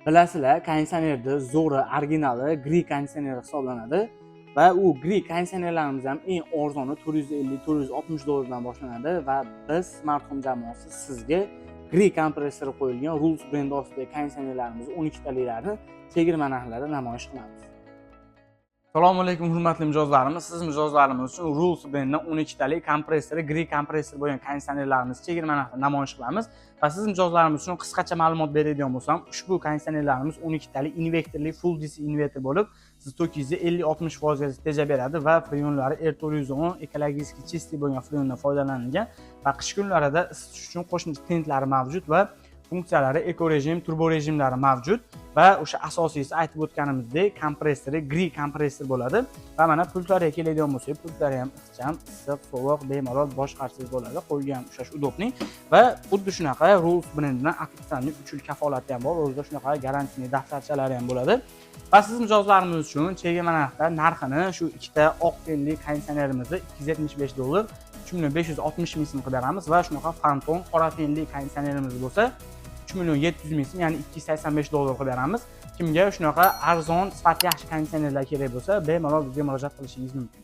Bilasizlar, konditsionerni zo'ri, originali gri konditsioner hisoblanadi va u gri konditsionerlarimiz ham eng arzoni $450-460 dan boshlanadi va biz smartfon jamoasi sizga gri kompressori qo'yilgan Rules brendi ostidagi konditsionerlarimiz 12 taliklarni chegirma narxlarda namoyish qilamiz. Assalomu alaykum hurmatli mijozlarimiz. Siz mijozlarimiz uchun Rules brendining 12 talik kompressori, gri kompressor bo'lgan konditsionerlarimizni chegirma narxida namoyish qilamiz. Va siz mijozlarimiz uchun qisqacha ma'lumot beradigan bo'lsam, ushbu konditsionerlarimiz 12 talik invertorli full DC invertor bo'lib, siz tokingizni 50-60% gacha tejab beradi va freonlari R410 ekologik чистый bo'lgan freondan foydalanilgan va qish kunlarida isitish uchun qo'shimcha tentlari mavjud va funksiyalari eko rejim, turbo rejimlari mavjud va o'sha asosiysi aytib o'tganimizdek kompressori gri kompressor bo'ladi va mana pultlariga keladigan bo'lsak, pultlari ham ixcham, issiq, sovuq, bemalol boshqarsiz bo'ladi. Qo'lga ham ushlash udobniy va xuddi shunaqa Rules brendining ofitsialniy 3 yil kafolati ham bor. O'zida shunaqa garantiyali daftarchalari ham bo'ladi. Va siz mijozlarimiz uchun chegirma narxini shu ikkita oq fenli konditsionerimizni $275, $3.560.000 qilib beramiz va shunaqa Phantom qora fenli konditsionerimiz bo'lsa $3.700.000, ya'ni $285 qilib beramiz. Kimga shunaqa arzon, sifati yaxshi konditsionerlar kerak bo'lsa, bemalol bizga murojaat qilishingiz mumkin.